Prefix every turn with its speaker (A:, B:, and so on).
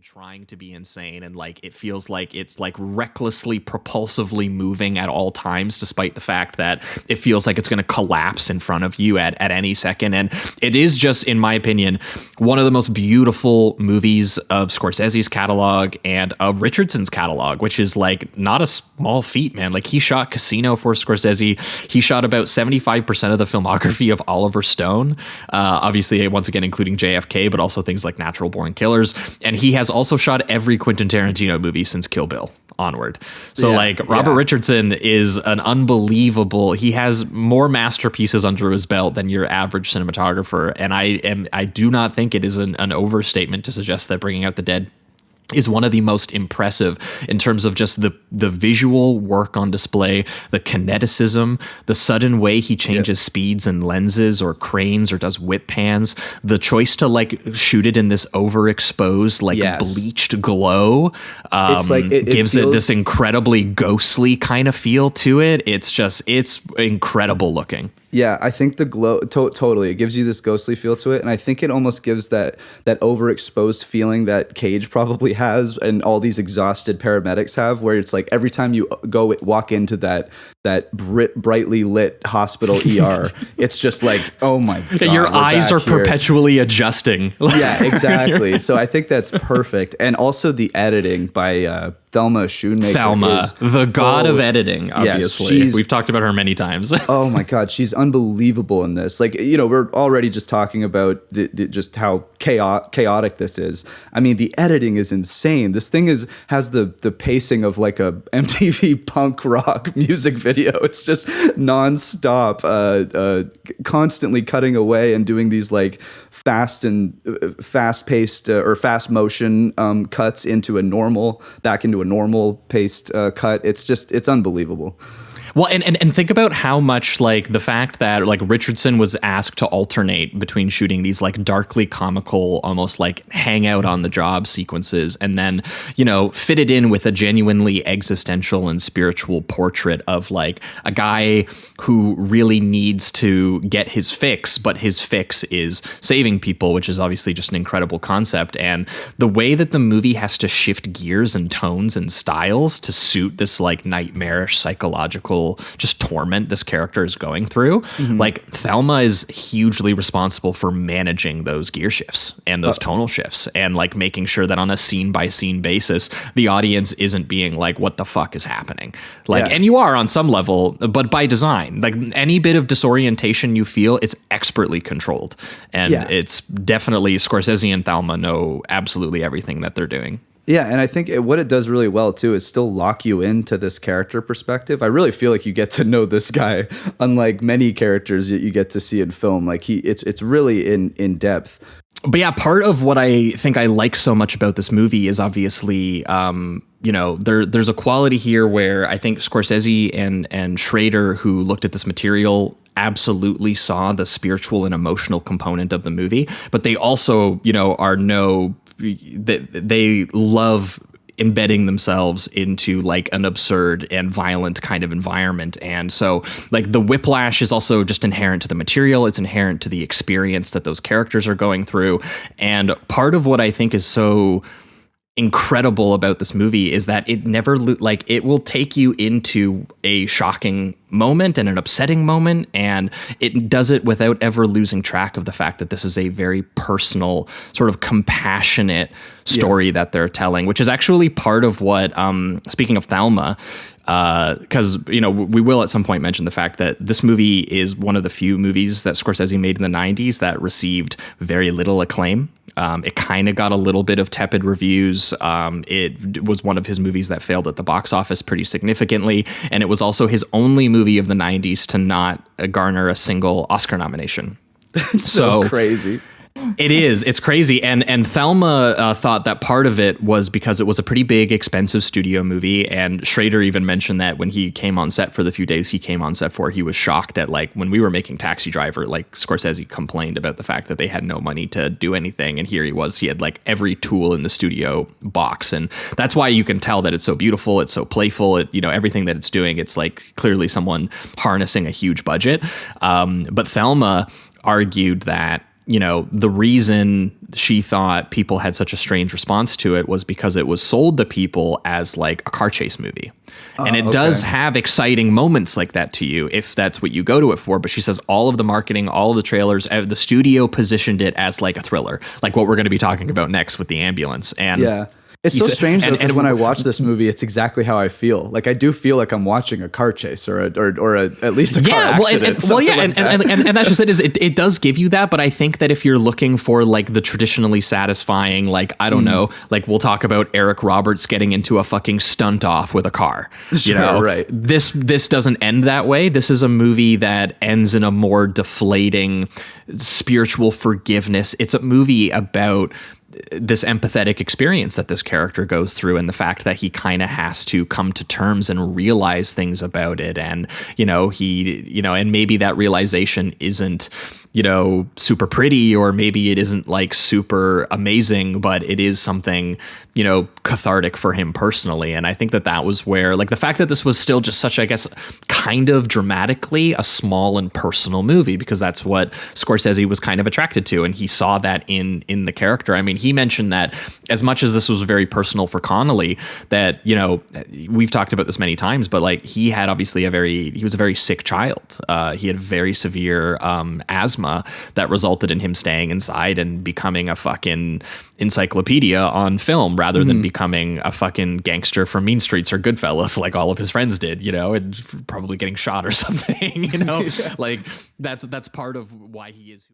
A: trying to be insane, and like it feels like it's like recklessly propulsively moving at all times, despite the fact that it feels like it's going to collapse in front of you at any second. And it is just, in my opinion, one of the most beautiful movies of Scorsese's catalog and of Richardson's catalog, which is like not a small feat, man. Like he shot Casino for Scorsese. He shot about 75% of the filmography of Oliver Stone, obviously once again including JFK, but also things like Natural Born Killers. And he has also shot every Quentin Tarantino movie since Kill Bill onward. So Robert Richardson is an unbelievable, he has more masterpieces under his belt than your average cinematographer. And I do not think it is an overstatement to suggest that Bringing Out the Dead is one of the most impressive in terms of just the visual work on display, the kineticism, the sudden way he changes speeds and lenses or cranes or does whip pans, the choice to like shoot it in this overexposed, like bleached glow, it's like it gives it this incredibly ghostly kind of feel to it. It's incredible looking.
B: Yeah, I think the glow, totally. It gives you this ghostly feel to it. And I think it almost gives that overexposed feeling that Cage probably has and all these exhausted paramedics have, where it's like every time you walk into that brightly lit hospital ER, it's just like, oh my God.
A: Your eyes are perpetually adjusting.
B: Yeah, exactly. So I think that's perfect. And also the editing by Thelma Schoonmaker.
A: Thelma, the god of editing, obviously.
B: Yeah,
A: we've talked about her many times.
B: Oh my God, she's unbelievable in this. Like, you know, we're already just talking about just how chaotic this is. I mean, the editing is insane. This thing has the pacing of like a MTV punk rock music video. It's just nonstop, constantly cutting away and doing these like fast-paced or fast motion cuts into a normal paced cut. It's unbelievable.
A: Well, and think about how much like the fact that like Richardson was asked to alternate between shooting these like darkly comical, almost like hang out on the job sequences, and then, you know, fit it in with a genuinely existential and spiritual portrait of like a guy who really needs to get his fix, but his fix is saving people, which is obviously just an incredible concept. And the way that the movie has to shift gears and tones and styles to suit this like nightmarish psychological just torment this character is going through. Like Thelma is hugely responsible for managing those gear shifts and those tonal shifts and like making sure that on a scene by scene basis, the audience isn't being like, what the fuck is happening? Like, and you are on some level, but by design, like any bit of disorientation you feel, it's expertly controlled. And it's definitely Scorsese and Thelma know absolutely everything that they're doing.
B: Yeah, and I think what it does really well, too, is still lock you into this character perspective. I really feel like you get to know this guy, unlike many characters that you get to see in film. Like, it's really in depth.
A: But yeah, part of what I think I like so much about this movie is obviously, you know, there's a quality here where I think Scorsese and Schrader, who looked at this material, absolutely saw the spiritual and emotional component of the movie. But they also, you know, they love embedding themselves into like an absurd and violent kind of environment. And so like the whiplash is also just inherent to the material. It's inherent to the experience that those characters are going through. And part of what I think is so incredible about this movie is that it never it will take you into a shocking moment and an upsetting moment, and it does it without ever losing track of the fact that this is a very personal, sort of compassionate story that they're telling, which is actually part of what, speaking of Thelma, because, you know, we will at some point mention the fact that this movie is one of the few movies that Scorsese made in the 90s that received very little acclaim. It kind of got a little bit of tepid reviews. It was one of his movies that failed at the box office pretty significantly. And it was also his only movie of the 90s to not garner a single Oscar nomination.
B: It's so crazy.
A: It is. It's crazy. And Thelma thought that part of it was because it was a pretty big, expensive studio movie. And Schrader even mentioned that when he came on set for the few days he came on set for, he was shocked at, like, when we were making Taxi Driver, like, Scorsese complained about the fact that they had no money to do anything. And here he had like every tool in the studio box. And that's why you can tell that it's so beautiful. It's so playful. It, you know, everything that it's doing, it's like clearly someone harnessing a huge budget. But Thelma argued that the reason she thought people had such a strange response to it was because it was sold to people as like a car chase movie. And it does have exciting moments like that to you if that's what you go to it for. But she says all of the marketing, all of the trailers, the studio positioned it as like a thriller, like what we're going to be talking about next with the ambulance. And
B: yeah. It's so strange though, because when I watch this movie, it's exactly how I feel. Like I do feel like I'm watching a car chase or at least a car accident.
A: And that's just it. It does give you that, but I think that if you're looking for like the traditionally satisfying, like I don't know, like we'll talk about Eric Roberts getting into a fucking stunt off with a car.
B: Right.
A: This doesn't end that way. This is a movie that ends in a more deflating spiritual forgiveness. It's a movie about this empathetic experience that this character goes through, and the fact that he kind of has to come to terms and realize things about it. And, and maybe that realization isn't, super pretty, or maybe it isn't like super amazing, but it is something, cathartic for him personally. And I think that was where, like, the fact that this was still just such, I guess, kind of dramatically a small and personal movie, because that's what Scorsese was kind of attracted to. And he saw that in the character. I mean, he mentioned that as much as this was very personal for Connolly, that, we've talked about this many times, but like he had obviously he was a very sick child. He had very severe asthma that resulted in him staying inside and becoming a fucking encyclopedia on film rather than becoming a fucking gangster from Mean Streets or Goodfellas like all of his friends did, and probably getting shot or something, like that's part of why he is.